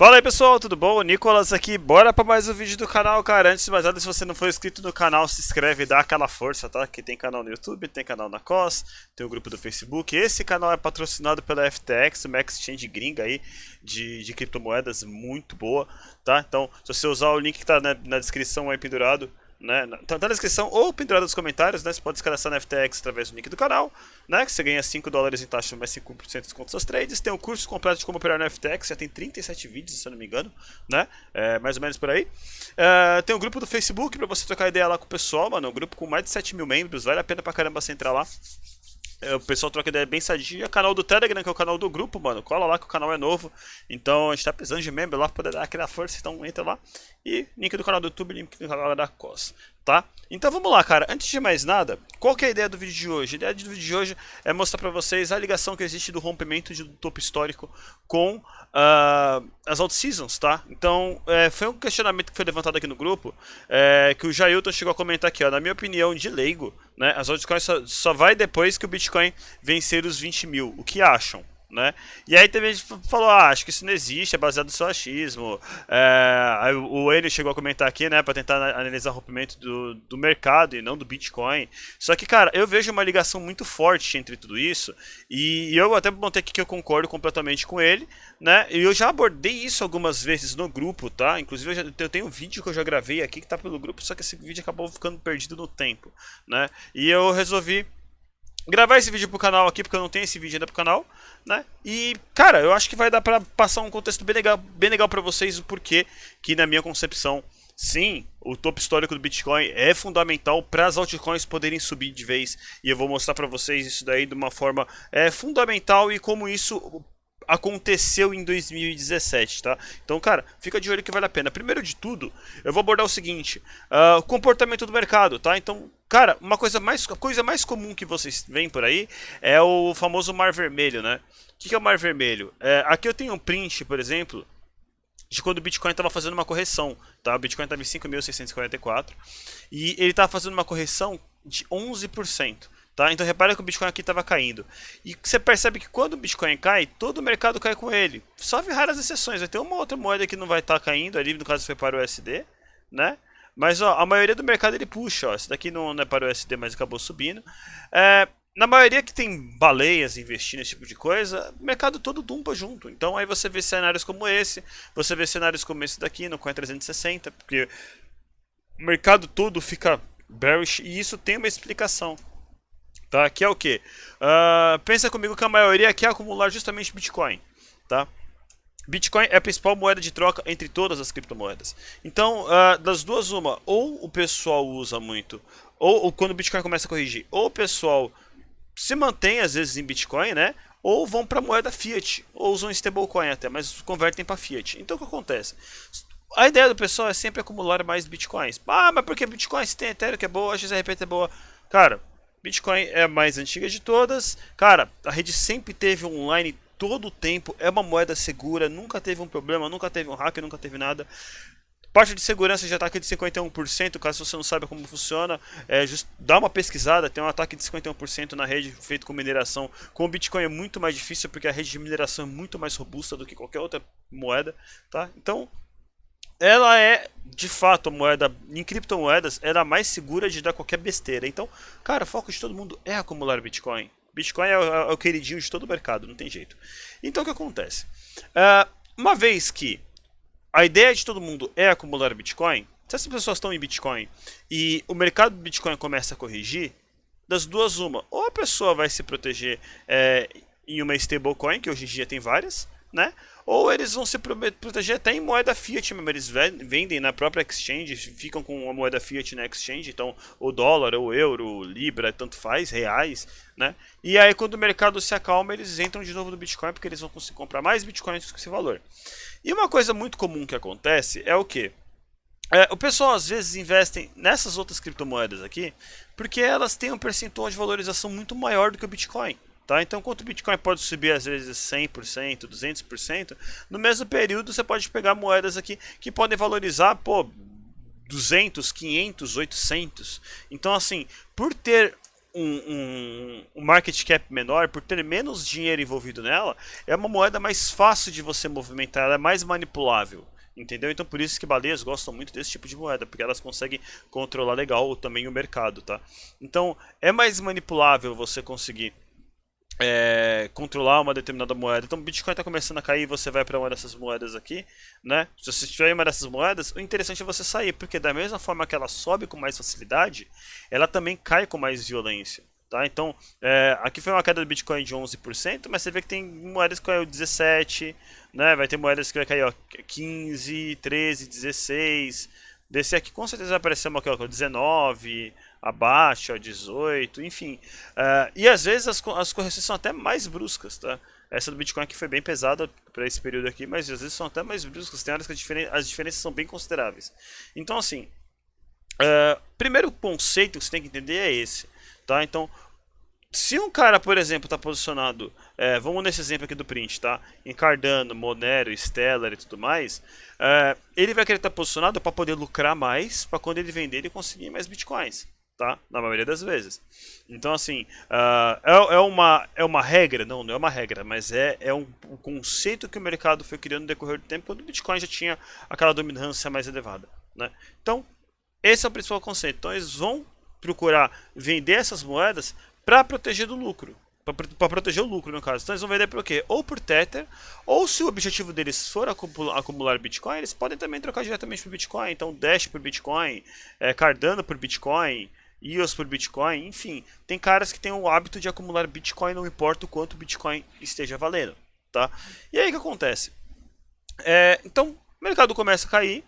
Fala aí pessoal, tudo bom? O Nicolas aqui, bora para mais um vídeo do canal, cara. Antes de mais nada, se você não for inscrito no canal, se inscreve e dá aquela força, tá? Que tem canal no YouTube, tem canal na COS, tem o grupo do Facebook. Esse canal é patrocinado pela FTX, uma exchange gringa aí de criptomoedas muito boa, tá? Então, se você usar o link que tá na descrição aí pendurado, né? Tá na descrição ou pendurado nos comentários, né? Você pode se cadastrar na FTX através do link do canal, né? Que você ganha $5 em taxa mais 5% de desconto nos seus trades. Tem um curso completo de como operar na FTX, já tem 37 vídeos, se eu não me engano, né? Mais ou menos por aí. Tem um grupo do Facebook pra você trocar ideia lá com o pessoal, mano. Um grupo com mais de 7 mil membros, vale a pena pra caramba você entrar lá. O pessoal troca ideia bem sadia. Canal do Telegram, que é o canal do grupo, mano. Cola lá que o canal é novo. Então a gente tá precisando de membro lá pra poder dar aquela força. Então entra lá. E link do canal do YouTube, link do canal da COS, tá? Então vamos lá, cara. Antes de mais nada, qual que é a ideia do vídeo de hoje? A ideia do vídeo de hoje é mostrar pra vocês a ligação que existe do rompimento do topo histórico com as alt-seasons, tá? Então foi um questionamento que foi levantado aqui no grupo, que o Jailton chegou a comentar aqui, ó. Na minha opinião de leigo, né, as altcoins só vai depois que o Bitcoin vencer os 20 mil. O que acham? Né? E aí teve gente que falou, acho que isso não existe, é baseado no seu achismo. Aí o Enio chegou a comentar aqui, né, para tentar analisar o rompimento do mercado e não do Bitcoin. Só que, cara, eu vejo uma ligação muito forte entre tudo isso, e eu até montei aqui que eu concordo completamente com ele, né? E eu já abordei isso algumas vezes no grupo, tá? Inclusive eu tenho um vídeo que eu já gravei aqui que tá pelo grupo, só que esse vídeo acabou ficando perdido no tempo, né? E eu resolvi gravar esse vídeo pro canal aqui, porque eu não tenho esse vídeo ainda pro canal, né? E, cara, eu acho que vai dar pra passar um contexto bem legal pra vocês, o porquê que, na minha concepção, sim, o topo histórico do Bitcoin é fundamental para as altcoins poderem subir de vez. E eu vou mostrar pra vocês isso daí de uma forma fundamental e como isso aconteceu em 2017, tá? Então, cara, fica de olho que vale a pena. Primeiro de tudo, eu vou abordar o seguinte, o comportamento do mercado, tá? Então, cara, a coisa mais comum que vocês veem por aí é o famoso mar vermelho, né? O que é o mar vermelho? Aqui eu tenho um print, por exemplo, de quando o Bitcoin estava fazendo uma correção, tá? O Bitcoin estava em 5.644 e ele estava fazendo uma correção de 11%. Tá? Então repara que o Bitcoin aqui estava caindo. E você percebe que quando o Bitcoin cai, todo o mercado cai com ele. Só raras exceções. Vai ter uma outra moeda que não vai estar caindo, ali no caso foi para o USD, né? Mas ó, a maioria do mercado ele puxa. Ó. Esse daqui não é para o USD, mas acabou subindo. Na maioria que tem baleias investindo nesse tipo de coisa, o mercado todo dumpa junto. Então aí você vê cenários como esse, você vê cenários como esse daqui no Coin 360, porque o mercado todo fica bearish e isso tem uma explicação. Tá? Que é o que? Pensa comigo que a maioria quer acumular justamente Bitcoin. Tá? Bitcoin é a principal moeda de troca entre todas as criptomoedas. Então, das duas, uma, ou o pessoal usa muito, ou quando o Bitcoin começa a corrigir, ou o pessoal se mantém às vezes em Bitcoin, né? Ou vão para moeda fiat, ou usam stablecoin até, mas convertem para fiat. Então o que acontece? A ideia do pessoal é sempre acumular mais Bitcoins. Mas porque Bitcoin se tem Ethereum que é boa, a XRP é boa. Cara, Bitcoin é a mais antiga de todas. Cara, a rede sempre teve online todo o tempo. É uma moeda segura, nunca teve um problema, nunca teve um hack, nunca teve nada. Parte de segurança de ataque de 51%, caso você não saiba como funciona, dá uma pesquisada, tem um ataque de 51% na rede feito com mineração. Com o Bitcoin é muito mais difícil, porque a rede de mineração é muito mais robusta do que qualquer outra moeda, tá? Então, ela é, de fato, a moeda, em criptomoedas, ela é a mais segura de dar qualquer besteira. Então, cara, o foco de todo mundo é acumular Bitcoin. Bitcoin é o queridinho de todo o mercado, não tem jeito. Então, o que acontece? Uma vez que a ideia de todo mundo é acumular Bitcoin, se as pessoas estão em Bitcoin e o mercado do Bitcoin começa a corrigir, das duas, uma. Ou a pessoa vai se proteger em uma stablecoin, que hoje em dia tem várias, né? Ou eles vão se proteger até em moeda fiat mesmo. Eles vendem na própria exchange, ficam com a moeda fiat na exchange, então o dólar, o euro, o libra, tanto faz, reais, né? E aí quando o mercado se acalma, eles entram de novo no Bitcoin, porque eles vão conseguir comprar mais Bitcoins com esse valor. E uma coisa muito comum que acontece é o quê? O pessoal às vezes investe nessas outras criptomoedas aqui, porque elas têm um percentual de valorização muito maior do que o Bitcoin. Tá? Então, enquanto o Bitcoin pode subir às vezes 100%, 200%, no mesmo período você pode pegar moedas aqui que podem valorizar, 200, 500, 800. Então, assim, por ter um market cap menor, por ter menos dinheiro envolvido nela, é uma moeda mais fácil de você movimentar, ela é mais manipulável. Entendeu? Então por isso que baleias gostam muito desse tipo de moeda, porque elas conseguem controlar legal também o mercado, tá? Então é mais manipulável você conseguir controlar uma determinada moeda. Então o Bitcoin está começando a cair, você vai para uma dessas moedas aqui, né? Se você estiver em uma dessas moedas, o interessante é você sair, porque da mesma forma que ela sobe com mais facilidade, ela também cai com mais violência. Tá? Então, aqui foi uma queda do Bitcoin de 11%, mas você vê que tem moedas que caiu 17%, né? Vai ter moedas que vai cair 15%, 13%, 16%. Desse aqui com certeza vai aparecer uma que é 19%, abaixo, 18%, enfim. E às vezes as correções são até mais bruscas, tá? Essa do Bitcoin aqui foi bem pesada para esse período aqui, mas às vezes são até mais bruscas. Tem horas que as diferenças são bem consideráveis. Então, assim, primeiro conceito que você tem que entender é esse, tá? Então, se um cara, por exemplo, está posicionado, vamos nesse exemplo aqui do print, tá? Em Cardano, Monero, Stellar e tudo mais, ele vai querer estar posicionado para poder lucrar mais, para quando ele vender ele conseguir mais bitcoins, tá? Na maioria das vezes. Então, assim, é uma regra? Não, não é uma regra, mas um conceito que o mercado foi criando no decorrer do tempo, quando o Bitcoin já tinha aquela dominância mais elevada, né? Então, esse é o principal conceito. Então, eles vão procurar vender essas moedas para proteger do lucro. Para proteger o lucro, no caso. Então eles vão vender por quê? Ou por Tether, ou se o objetivo deles for acumular Bitcoin, eles podem também trocar diretamente por Bitcoin. Então Dash por Bitcoin, Cardano por Bitcoin, EOS por Bitcoin, enfim. Tem caras que têm o hábito de acumular Bitcoin, não importa o quanto o Bitcoin esteja valendo. Tá? E aí o que acontece? Então o mercado começa a cair.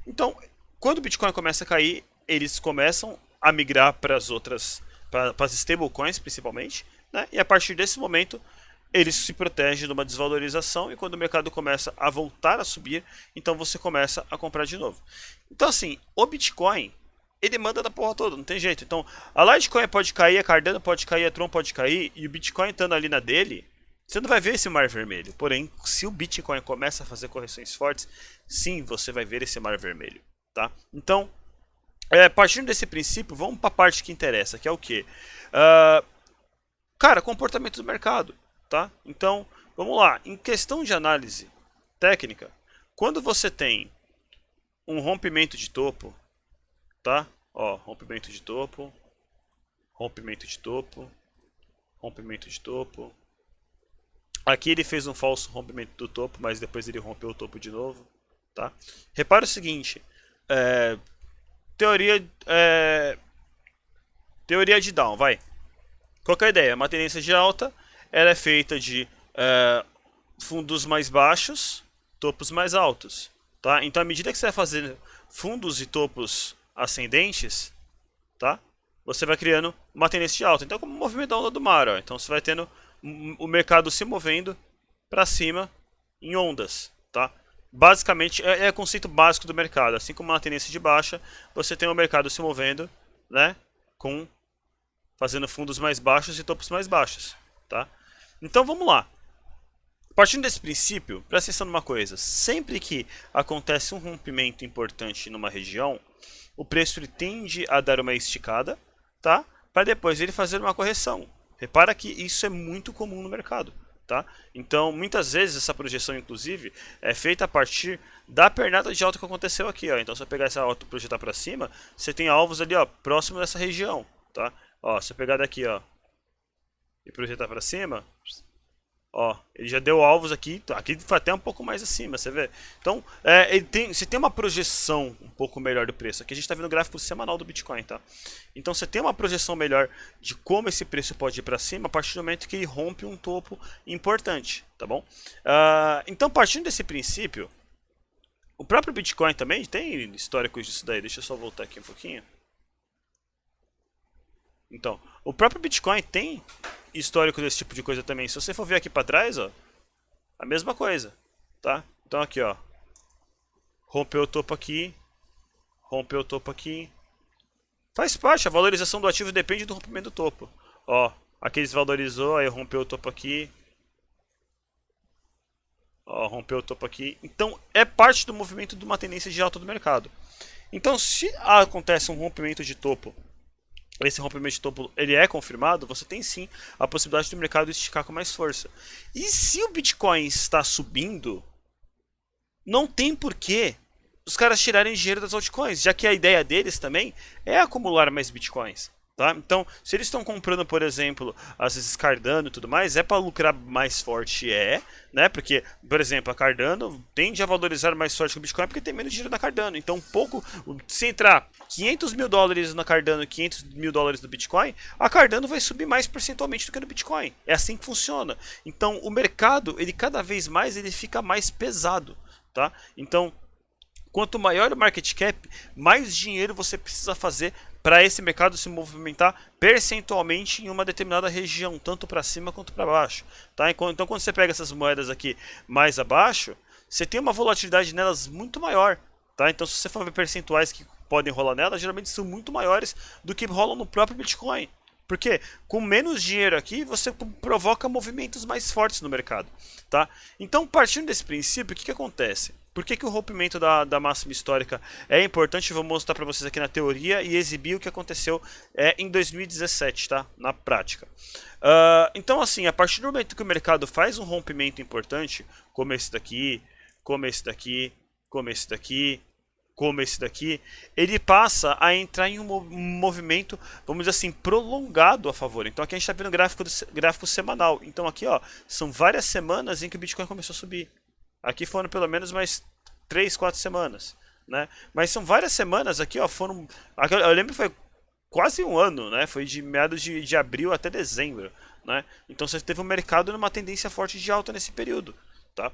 Então, quando o Bitcoin começa a cair, eles começam a migrar para as outras, para as stablecoins principalmente, né? E a partir desse momento eles se protegem de uma desvalorização e quando o mercado começa a voltar a subir, então você começa a comprar de novo. Então assim, o Bitcoin ele manda da porra toda, não tem jeito. Então a Litecoin pode cair, a Cardano pode cair, a Tron pode cair e o Bitcoin estando ali na dele, você não vai ver esse mar vermelho. Porém, se o Bitcoin começa a fazer correções fortes, sim, você vai ver esse mar vermelho, tá? Então partindo desse princípio, vamos para a parte que interessa, que é o que? Cara, comportamento do mercado, tá? Então, vamos lá. Em questão de análise técnica, quando você tem um rompimento de topo, tá? Ó, rompimento de topo, rompimento de topo, rompimento de topo. Aqui ele fez um falso rompimento do topo, mas depois ele rompeu o topo de novo, tá? Repara o seguinte, teoria de Down, vai. Qual que é a ideia? Uma tendência de alta, ela é feita de fundos mais baixos, topos mais altos, tá? Então, à medida que você vai fazer fundos e topos ascendentes, tá? Você vai criando uma tendência de alta. Então, como o movimento da onda do mar, ó. Então você vai tendo o mercado se movendo para cima em ondas, tá? Basicamente, é o conceito básico do mercado. Assim como uma tendência de baixa, você tem o mercado se movendo, né? Fazendo fundos mais baixos e topos mais baixos, tá? Então vamos lá. Partindo desse princípio, presta atenção numa coisa. Sempre que acontece um rompimento importante numa região, o preço ele tende a dar uma esticada, tá? Para depois ele fazer uma correção. Repara que isso é muito comum no mercado, tá? Então, muitas vezes essa projeção, inclusive, é feita a partir da pernada de alta que aconteceu aqui, ó. Então, se eu pegar essa alta e projetar para cima, você tem alvos ali, ó, próximo dessa região, tá? Ó, se eu pegar daqui, ó, e projetar para cima, ó, ele já deu alvos aqui, aqui foi até um pouco mais acima, você vê? Então, você tem uma projeção um pouco melhor do preço. Aqui a gente está vendo o gráfico semanal do Bitcoin, tá? Então você tem uma projeção melhor de como esse preço pode ir para cima a partir do momento que ele rompe um topo importante, tá bom? Então, partindo desse princípio, o próprio Bitcoin também tem históricos disso daí. Deixa eu só voltar aqui um pouquinho. Então, o próprio Bitcoin tem histórico desse tipo de coisa também. Se você for ver aqui para trás, ó, a mesma coisa, tá? Então aqui, ó, rompeu o topo aqui, rompeu o topo aqui. Faz parte, a valorização do ativo depende do rompimento do topo. Ó, aqui desvalorizou, aí rompeu o topo aqui. Ó, rompeu o topo aqui. Então, é parte do movimento de uma tendência de alta do mercado. Então, se acontece um rompimento de topo esse rompimento de topo ele é confirmado, você tem sim a possibilidade do mercado esticar com mais força. E se o Bitcoin está subindo, não tem porquê os caras tirarem dinheiro das altcoins, já que a ideia deles também é acumular mais bitcoins. Tá? Então, se eles estão comprando, por exemplo, às vezes Cardano e tudo mais, é para lucrar mais forte, né? Porque, por exemplo, a Cardano tende a valorizar mais forte que o Bitcoin porque tem menos dinheiro na Cardano. Então, se entrar 500 mil dólares na Cardano e 500 mil dólares no Bitcoin, a Cardano vai subir mais percentualmente do que no Bitcoin. É assim que funciona. Então, o mercado, ele cada vez mais ele fica mais pesado, tá? Então, quanto maior o market cap, mais dinheiro você precisa fazer para esse mercado se movimentar percentualmente em uma determinada região, tanto para cima quanto para baixo. Tá? Então, quando você pega essas moedas aqui mais abaixo, você tem uma volatilidade nelas muito maior. Tá? Então, se você for ver percentuais que podem rolar nelas, geralmente são muito maiores do que rolam no próprio Bitcoin. Porque com menos dinheiro aqui, você provoca movimentos mais fortes no mercado. Tá? Então, partindo desse princípio, o que acontece? Por que o rompimento da máxima histórica é importante? Vou mostrar para vocês aqui na teoria e exibir o que aconteceu em 2017, tá? Na prática. Então, assim, a partir do momento que o mercado faz um rompimento importante, como esse daqui, como esse daqui, como esse daqui, como esse daqui, ele passa a entrar em um movimento, vamos dizer assim, prolongado a favor. Então aqui a gente está vendo o gráfico semanal. Então aqui, ó, são várias semanas em que o Bitcoin começou a subir. Aqui foram pelo menos mais 3, 4 semanas, né? Mas são várias semanas aqui, ó, foram... Eu lembro que foi quase um ano, né? Foi de meados de abril até dezembro, né? Então você teve um mercado numa tendência forte de alta nesse período, tá?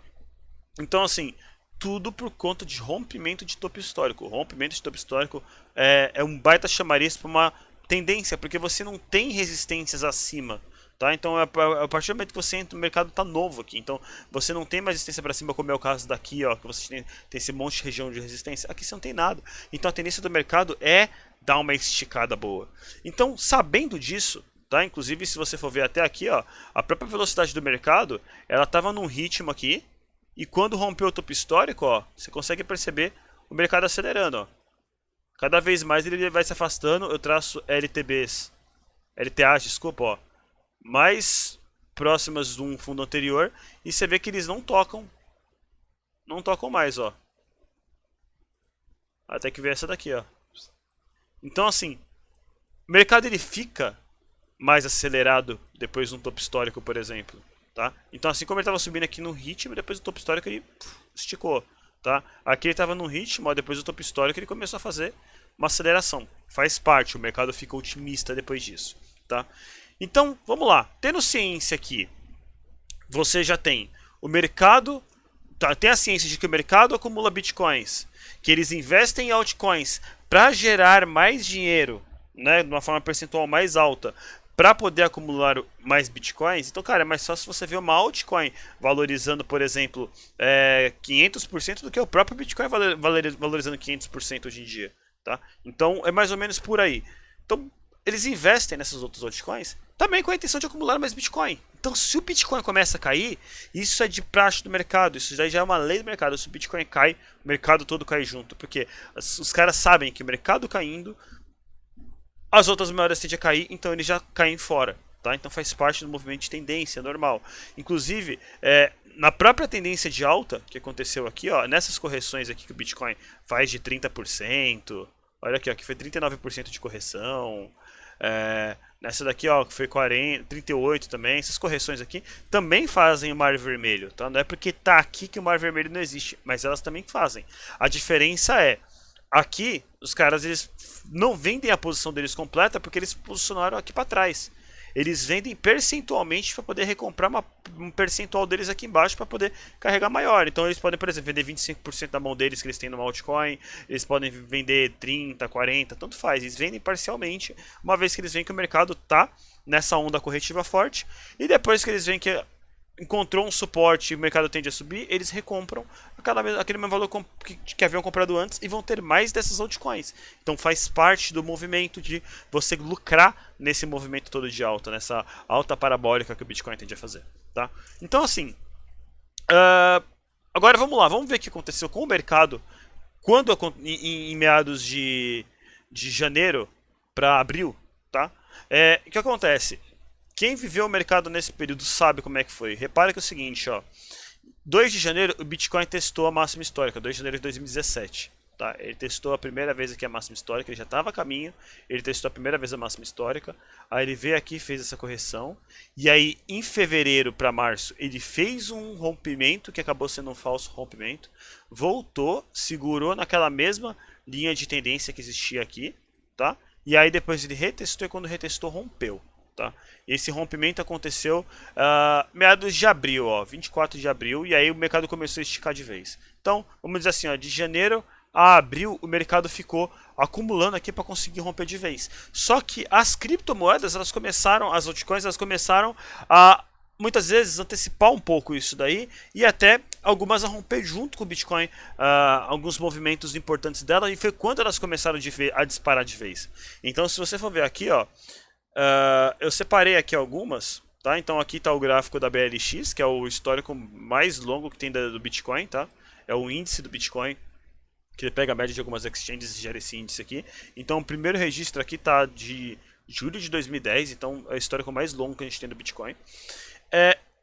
Então, assim, tudo por conta de rompimento de topo histórico. O rompimento de topo histórico é um baita chamariz para uma tendência, porque você não tem resistências acima. Tá? Então, a partir do momento que você entra no mercado, está novo aqui. Então, você não tem mais resistência para cima, como é o caso daqui, ó, que você tem esse monte de região de resistência. Aqui você não tem nada. Então, a tendência do mercado é dar uma esticada boa. Então, sabendo disso, tá? Inclusive, se você for ver até aqui, ó, a própria velocidade do mercado, ela estava num ritmo aqui, e quando rompeu o topo histórico, ó, você consegue perceber o mercado acelerando, ó. Cada vez mais ele vai se afastando. Eu traço LTAs, desculpa, ó, mais próximas de um fundo anterior, e você vê que eles não tocam mais, ó. Até que vem essa daqui, ó. Então, assim, o mercado ele fica mais acelerado depois de um topo histórico, por exemplo, tá? Então, assim como ele estava subindo aqui no ritmo, depois do topo histórico ele esticou, tá? Aqui ele estava no ritmo, ó, depois do topo histórico ele começou a fazer uma aceleração. Faz parte, o mercado fica otimista depois disso, tá? Então, vamos lá. Tendo ciência aqui, você já tem o mercado, tá, tem a ciência de que o mercado acumula bitcoins, que eles investem em altcoins para gerar mais dinheiro, né, de uma forma percentual mais alta, para poder acumular mais bitcoins. Então, cara, é mais fácil você ver uma altcoin valorizando, por exemplo, 500% do que o próprio Bitcoin valorizando 500% hoje em dia. Tá? Então, é mais ou menos por aí. Então, eles investem nessas outras altcoins também com a intenção de acumular mais Bitcoin. Então, se o Bitcoin começa a cair, isso é de praxe do mercado, isso já é uma lei do mercado. Se o Bitcoin cai, o mercado todo cai junto, porque os caras sabem que o mercado caindo, as outras moedas tendem a cair, então eles já caem fora. Tá? Então faz parte do movimento de tendência, normal. Inclusive, na própria tendência de alta que aconteceu aqui, ó, nessas correções aqui que o Bitcoin faz de 30%, olha aqui, ó, que foi 39% de correção. Nessa daqui, ó, que foi 40, 38 também. Essas correções aqui também fazem o mar vermelho, tá? Não é porque tá aqui que o mar vermelho não existe, mas elas também fazem. A diferença é, aqui os caras eles não vendem a posição deles completa porque eles posicionaram aqui para trás. Eles vendem percentualmente para poder recomprar um percentual deles aqui embaixo para poder carregar maior. Então eles podem, por exemplo, vender 25% da mão deles que eles têm no altcoin. Eles podem vender 30, 40, tanto faz. Eles vendem parcialmente, uma vez que eles veem que o mercado está nessa onda corretiva forte. E depois que eles veem que encontrou um suporte e o mercado tende a subir, eles recompram aquele mesmo valor que haviam comprado antes e vão ter mais dessas altcoins. Então faz parte do movimento de você lucrar nesse movimento todo de alta, nessa alta parabólica que o Bitcoin tende a fazer. Tá? Então assim, agora vamos lá, vamos ver o que aconteceu com o mercado quando em meados de janeiro para abril. tá? O que acontece? Quem viveu o mercado nesse período sabe como é que foi. Repara que é o seguinte, ó. 2 de janeiro o Bitcoin testou a máxima histórica, 2 de janeiro de 2017. Tá? Ele testou a primeira vez aqui a máxima histórica, ele já estava a caminho, ele testou a primeira vez a máxima histórica, aí ele veio aqui e fez essa correção, e aí em fevereiro para março ele fez um rompimento, que acabou sendo um falso rompimento, voltou, segurou naquela mesma linha de tendência que existia aqui, tá? E aí depois ele retestou e quando retestou rompeu. Tá? Esse rompimento aconteceu meados de abril, ó, 24 de abril, e aí o mercado começou a esticar de vez. Então, vamos dizer assim, ó, de janeiro a abril o mercado ficou acumulando aqui para conseguir romper de vez. Só que as criptomoedas, elas começaram, as altcoins, elas começaram a muitas vezes antecipar um pouco isso daí e até algumas a romper junto com o Bitcoin, alguns movimentos importantes dela, e foi quando elas começaram a disparar de vez. Então, se você for ver aqui, ó, eu separei aqui algumas, tá? Então aqui está o gráfico da BLX, que é o histórico mais longo que tem do Bitcoin, tá? É o índice do Bitcoin, que ele pega a média de algumas exchanges e gera esse índice aqui. Então o primeiro registro aqui tá de julho de 2010, então é o histórico mais longo que a gente tem do Bitcoin.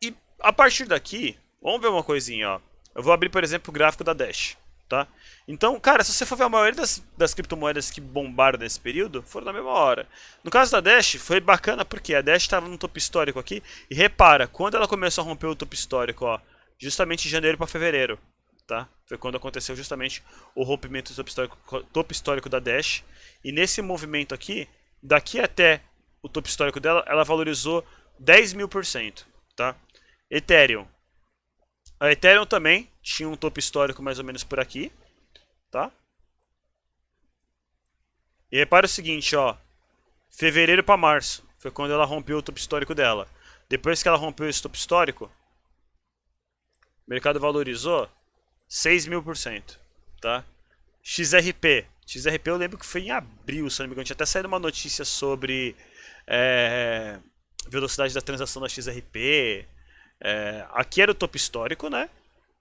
E a partir daqui, vamos ver uma coisinha, ó. Eu vou abrir, por exemplo, o gráfico da Dash, tá? Então, cara, se você for ver a maioria das criptomoedas que bombaram nesse período, foram na mesma hora. No caso da Dash, foi bacana porque a Dash estava no topo histórico aqui. E repara, quando ela começou a romper o topo histórico, ó, justamente de janeiro para fevereiro, tá? Foi quando aconteceu justamente o rompimento do topo histórico da Dash. E nesse movimento aqui, daqui até o topo histórico dela, ela valorizou 10.000%, tá? Ethereum. A Ethereum também tinha um topo histórico mais ou menos por aqui, tá? E repara o seguinte, ó, fevereiro para março foi quando ela rompeu o topo histórico dela. Depois que ela rompeu esse topo histórico, o mercado valorizou 6.000%, tá? XRP eu lembro que foi em abril, se não me engano, tinha até saído uma notícia sobre velocidade da transação da XRP. Aqui era o topo histórico, né?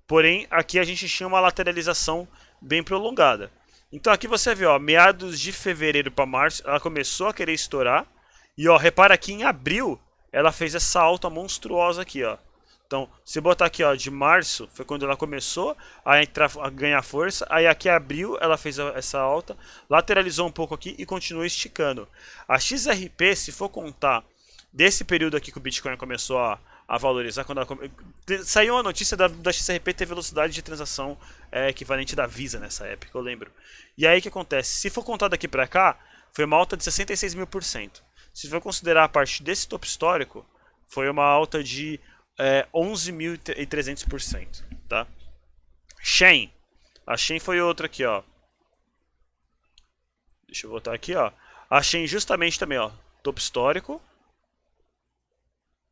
Porém, aqui a gente tinha uma lateralização bem prolongada. Então aqui você vê, ó, meados de fevereiro para março, ela começou a querer estourar. E ó, repara aqui em abril, ela fez essa alta monstruosa aqui, ó. Então, se botar aqui, ó, de março, foi quando ela começou a ganhar força. Aí aqui em abril, ela fez essa alta, lateralizou um pouco aqui e continuou esticando. A XRP, se for contar desse período aqui que o Bitcoin começou a valorizar, quando saiu uma notícia da XRP ter velocidade de transação equivalente da Visa nessa época, eu lembro. E aí o que acontece? Se for contar daqui pra cá, foi uma alta de 66.000%. Se for considerar a parte desse topo histórico, foi uma alta de 11.300%, tá? Shen. A Shen foi outra aqui, ó. Deixa eu voltar aqui, ó. A Shen justamente também, ó, topo histórico,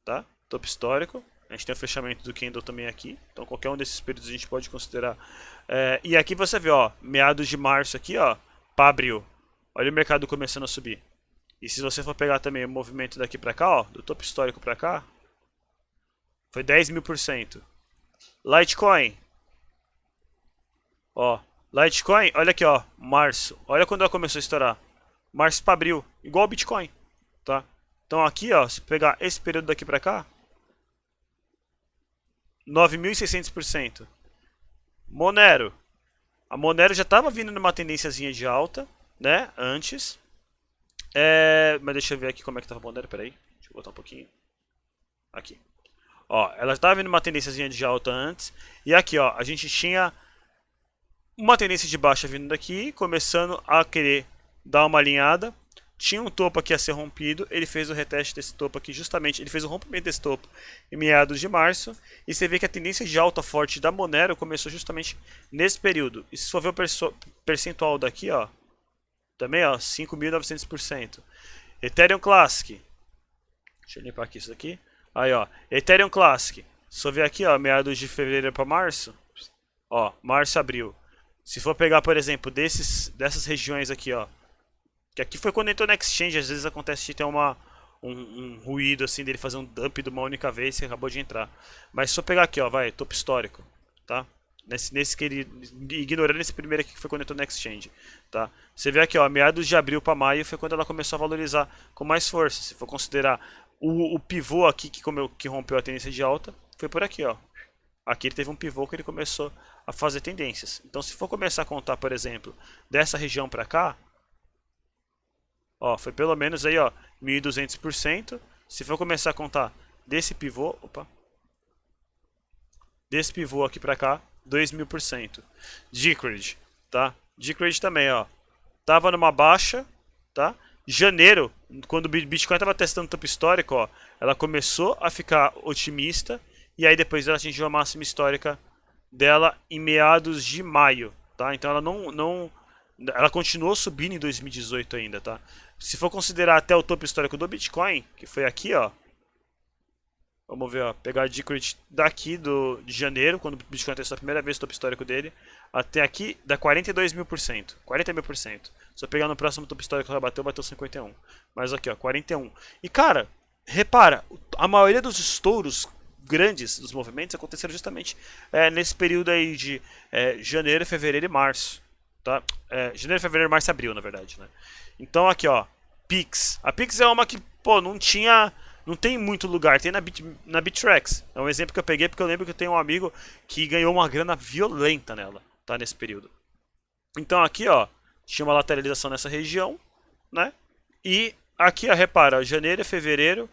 tá? Topo histórico. A gente tem o fechamento do candle também aqui. Então qualquer um desses períodos a gente pode considerar. E aqui você vê, ó, meados de março aqui, ó, para abril. Olha o mercado começando a subir. E se você for pegar também o movimento daqui para cá, ó, do topo histórico para cá, foi 10.000%. Litecoin. Ó, Litecoin, olha aqui, ó, março. Olha quando ela começou a estourar. Março para abril, igual o Bitcoin, tá? Então aqui, ó, se pegar esse período daqui para cá, 9.600%. Monero. A Monero já estava vindo numa tendênciazinha de alta, né, antes. Mas deixa eu ver aqui como é que estava a Monero, peraí. Deixa eu botar um pouquinho. Aqui. Ó, ela estava vindo numa tendênciazinha de alta antes. E aqui, ó, a gente tinha uma tendência de baixa vindo daqui, começando a querer dar uma alinhada. Tinha um topo aqui a ser rompido, ele fez o reteste desse topo aqui, justamente, ele fez o rompimento desse topo em meados de março, e você vê que a tendência de alta forte da Monero começou justamente nesse período. E se for ver o percentual daqui, ó, também, ó, 5.900%. Ethereum Classic, deixa eu limpar aqui isso daqui, aí, ó, Ethereum Classic, se for ver aqui, ó, meados de fevereiro para março, ó, março, abril. Se for pegar, por exemplo, dessas regiões aqui, ó, que aqui foi quando entrou na exchange, às vezes acontece de ter um ruído assim dele fazer um dump de uma única vez e acabou de entrar. Mas se eu pegar aqui, ó, vai, topo histórico, tá? Nesse que ele, ignorando esse primeiro aqui que foi quando entrou na exchange, tá? Você vê aqui, ó, meados de abril para maio foi quando ela começou a valorizar com mais força. Se for considerar o pivô aqui que rompeu a tendência de alta, foi por aqui, ó. Aqui ele teve um pivô que ele começou a fazer tendências. Então, se for começar a contar, por exemplo, dessa região para cá, ó, foi pelo menos aí, ó, 1.200%. Se for começar a contar desse pivô, desse pivô aqui para cá, 2.000%. Decred, tá? Decred também, ó, tava numa baixa, tá? Janeiro, quando o Bitcoin tava testando o topo histórico, ó, ela começou a ficar otimista e aí depois ela atingiu a máxima histórica dela em meados de maio, tá? Então ela ela continuou subindo em 2018 ainda, tá? Se for considerar até o topo histórico do Bitcoin, que foi aqui, ó. Vamos ver, ó, pegar a Decred daqui de janeiro, quando o Bitcoin testou a primeira vez o topo histórico dele, até aqui dá 42.000%, 40.000%. Se eu pegar no próximo topo histórico que ela bateu 51. Mas aqui, ó, 41. E cara, repara, a maioria dos estouros grandes dos movimentos aconteceram justamente nesse período aí de janeiro, fevereiro e março, tá? Janeiro, fevereiro, março e abril, na verdade, né? Então aqui, ó, Pix. A Pix é uma que, pô, não tem muito lugar, tem na Bittrex. É um exemplo que eu peguei porque eu lembro que eu tenho um amigo que ganhou uma grana violenta nela, tá, nesse período. Então aqui, ó, tinha uma lateralização nessa região, né? E aqui, ó, repara, janeiro e fevereiro,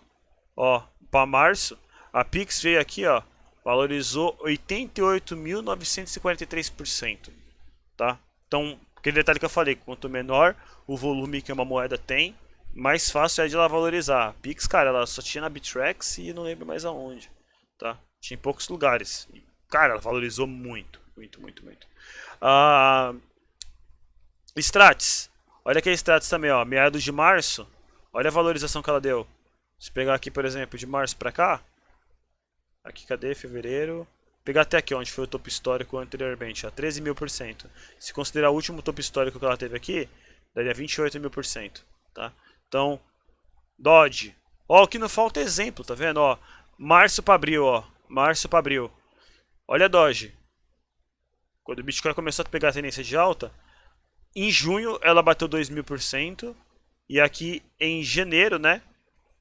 ó, para março, a Pix veio aqui, ó, valorizou 88.943%, tá? Então, aquele detalhe que eu falei, quanto menor o volume que uma moeda tem, mais fácil é de ela valorizar. A Pix, cara, ela só tinha na Bittrex e não lembro mais aonde, tá? Tinha em poucos lugares. E, cara, ela valorizou muito, muito, muito, muito. Stratis. Olha aqui a Stratis também, ó, meados de março. Olha a valorização que ela deu. Se pegar aqui, por exemplo, de março pra cá. Aqui, cadê? Fevereiro. Pegar até aqui, onde foi o topo histórico anteriormente, ó, 13.000%. Se considerar o último topo histórico que ela teve aqui, daria 28.000%, tá? Então, Dodge. Ó, o que não falta é exemplo, tá vendo? Ó, março para abril, ó. Março para abril. Olha a Doge. Quando o Bitcoin começou a pegar a tendência de alta, em junho ela bateu 2.000%. E aqui em janeiro, né?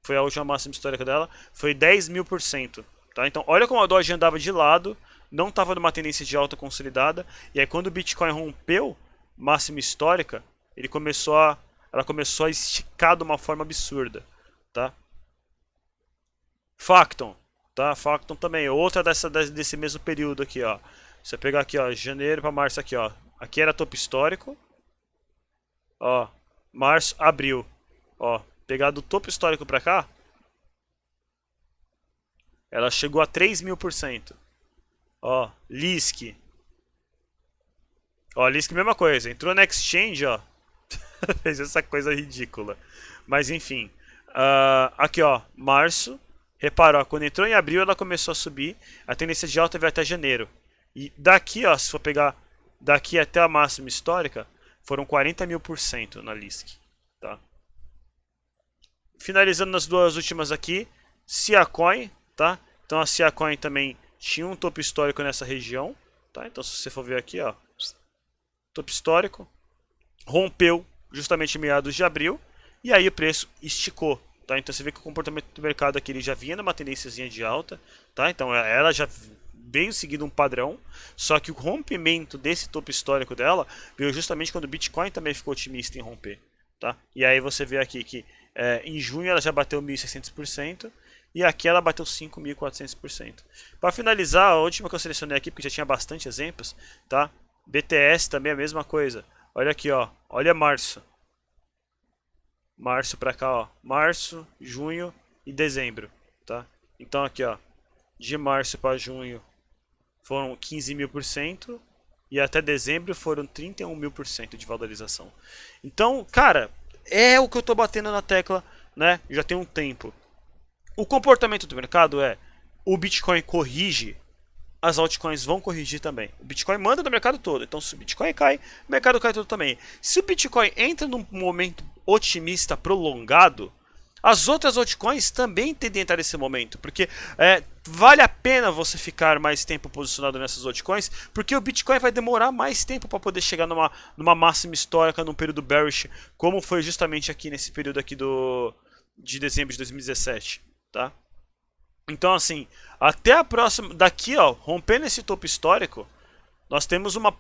Foi a última máxima histórica dela. Foi 10.000%. Tá? Então, olha como a Doge andava de lado. Não estava numa tendência de alta consolidada. E aí, quando o Bitcoin rompeu máxima histórica, ela começou a esticar de uma forma absurda, tá? Facton, tá? Facton também, outra desse mesmo período aqui, ó. Você pegar aqui, ó, janeiro para março aqui, ó. Aqui era topo histórico. Ó, março, abril. Ó, pegar do topo histórico para cá, ela chegou a 3.000%. Ó, Lisk. Ó, Lisk mesma coisa, entrou na exchange, ó. Fez essa coisa ridícula. Mas enfim. Aqui, ó. Março. Repara, ó, quando entrou em abril, ela começou a subir. A tendência de alta veio até janeiro. E daqui, ó, se for pegar daqui até a máxima histórica, foram 40.000% na Lisk. Tá? Finalizando nas duas últimas aqui. Siacoin, tá? Então a Siacoin também tinha um topo histórico nessa região. Tá? Então se você for ver aqui, ó. Topo histórico. Rompeu justamente em meados de abril, e aí o preço esticou, tá? Então você vê que o comportamento do mercado aqui ele já vinha numa tendênciazinha de alta, tá? Então ela já veio seguindo um padrão, só que o rompimento desse topo histórico dela veio justamente quando o Bitcoin também ficou otimista em romper, tá? E aí você vê aqui que em junho ela já bateu 1.600%, e aqui ela bateu 5.400%. Para finalizar, a última que eu selecionei aqui, porque já tinha bastante exemplos, tá? BTS também é a mesma coisa. Olha aqui, ó. Olha março. Março pra cá, ó. Março, junho e dezembro, tá? Então aqui, ó. De março para junho foram 15.000% e até dezembro foram 31.000% de valorização. Então, cara, é o que eu tô batendo na tecla, né? Já tem um tempo. O comportamento do mercado é o Bitcoin corrige, as altcoins vão corrigir também. O Bitcoin manda no mercado todo. Então, se o Bitcoin cai, o mercado cai todo também. Se o Bitcoin entra num momento otimista prolongado, as outras altcoins também tendem a entrar nesse momento. Porque vale a pena você ficar mais tempo posicionado nessas altcoins, porque o Bitcoin vai demorar mais tempo para poder chegar numa máxima histórica, num período bearish, como foi justamente aqui nesse período aqui de dezembro de 2017, tá? Então assim, até a próxima, daqui ó, rompendo esse topo histórico, nós temos uma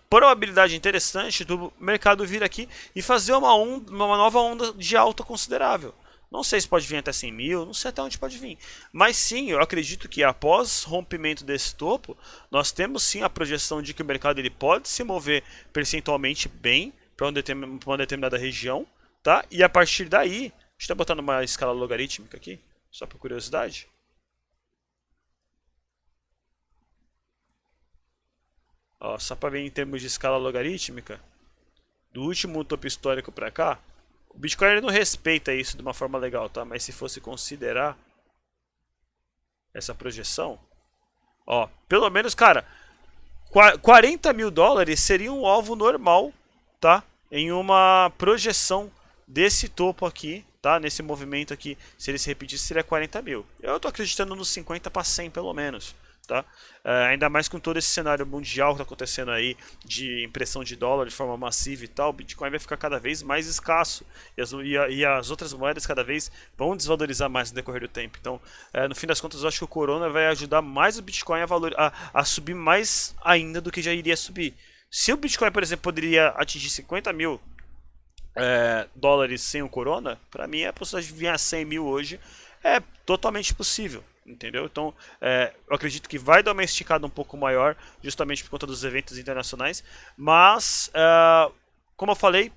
probabilidade interessante do mercado vir aqui e fazer uma nova onda de alta considerável. Não sei se pode vir até 100 mil, não sei até onde pode vir. Mas sim, eu acredito que após rompimento desse topo, nós temos sim a projeção de que o mercado ele pode se mover percentualmente bem para uma determinada região, tá? E a partir daí, deixa eu botar numa escala logarítmica aqui, só por curiosidade. Ó, só para ver em termos de escala logarítmica, do último topo histórico para cá, o Bitcoin ele não respeita isso de uma forma legal, tá? Mas se fosse considerar essa projeção, ó, pelo menos, cara, 40 mil dólares seria um alvo normal, tá? Em uma projeção desse topo aqui, tá? Nesse movimento aqui, se ele se repetisse, seria 40 mil. Eu tô acreditando nos 50 para 100 pelo menos. Tá? Ainda mais com todo esse cenário mundial que está acontecendo aí de impressão de dólar de forma massiva e tal, o Bitcoin vai ficar cada vez mais escasso e as outras moedas cada vez vão desvalorizar mais no decorrer do tempo. Então, no fim das contas, eu acho que o Corona vai ajudar mais o Bitcoin a subir mais ainda do que já iria subir. Se o Bitcoin, por exemplo, poderia atingir 50 mil dólares sem o Corona, para mim a possibilidade de vir a 100 mil hoje é totalmente possível. Entendeu? Então, eu acredito que vai dar uma esticada um pouco maior, justamente por conta dos eventos internacionais. Mas, como eu falei,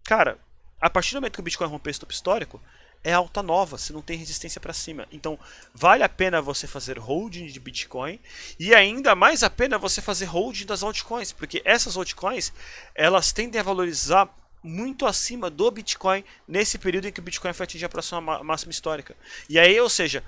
cara, a partir do momento que o Bitcoin romper esse topo histórico, é alta nova, você não tem resistência para cima. Então, vale a pena você fazer holding de Bitcoin e ainda mais a pena você fazer holding das altcoins, porque essas altcoins, elas tendem a valorizar muito acima do Bitcoin nesse período em que o Bitcoin vai atingir a próxima máxima histórica. E aí, ou seja,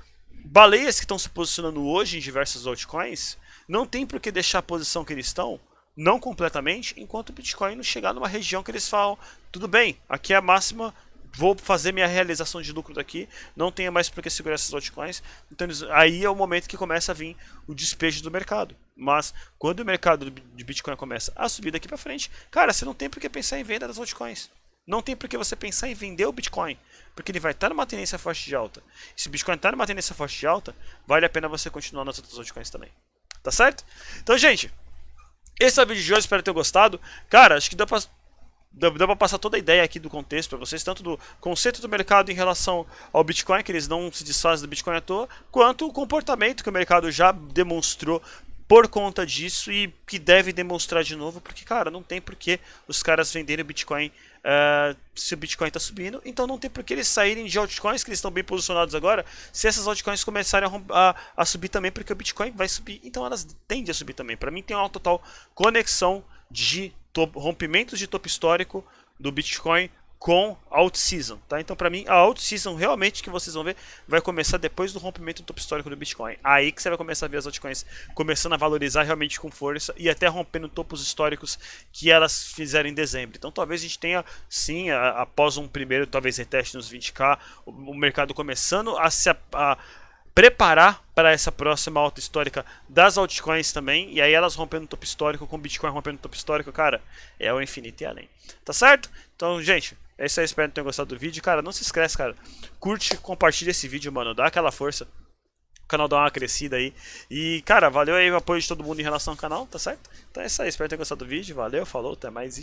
baleias que estão se posicionando hoje em diversas altcoins não tem por que deixar a posição que eles estão, não completamente, enquanto o Bitcoin não chegar numa região que eles falam, tudo bem, aqui é a máxima, vou fazer minha realização de lucro daqui, não tenho mais por que segurar essas altcoins. Então aí é o momento que começa a vir o despejo do mercado. Mas quando o mercado de Bitcoin começa a subir daqui para frente, cara, você não tem por que pensar em venda das altcoins. Não tem por que você pensar em vender o Bitcoin, porque ele vai estar numa tendência forte de alta. E se o Bitcoin está numa tendência forte de alta, vale a pena você continuar nas outras altcoins também. Tá certo? Então, gente, esse é o vídeo de hoje, espero ter gostado. Cara, acho que deu pra passar toda a ideia aqui do contexto para vocês, tanto do conceito do mercado em relação ao Bitcoin, que eles não se desfazem do Bitcoin à toa, quanto o comportamento que o mercado já demonstrou por conta disso e que deve demonstrar de novo, porque, cara, não tem por que os caras venderem o Bitcoin se o Bitcoin está subindo, então não tem por que eles saírem de altcoins que eles estão bem posicionados agora, se essas altcoins começarem a subir também, porque o Bitcoin vai subir, então elas tendem a subir também. Para mim tem uma total conexão de rompimentos de topo histórico do Bitcoin com alt season, tá? Então para mim a alt season realmente que vocês vão ver vai começar depois do rompimento do topo histórico do Bitcoin. Aí que você vai começar a ver as altcoins começando a valorizar realmente com força e até rompendo topos históricos que elas fizeram em dezembro. Então talvez a gente tenha sim, após um primeiro talvez reteste nos 20k, o mercado começando a se preparar para essa próxima alta histórica das altcoins também, e aí elas rompendo o topo histórico, com o Bitcoin rompendo o topo histórico, cara, é o infinito e além. Tá certo? Então, gente, é isso aí, espero que tenham gostado do vídeo. Cara, não se esquece, cara, curte, compartilha esse vídeo, mano, dá aquela força, o canal dá uma crescida aí. E, cara, valeu aí o apoio de todo mundo em relação ao canal, tá certo? Então é isso aí, espero que tenham gostado do vídeo, valeu, falou, até mais e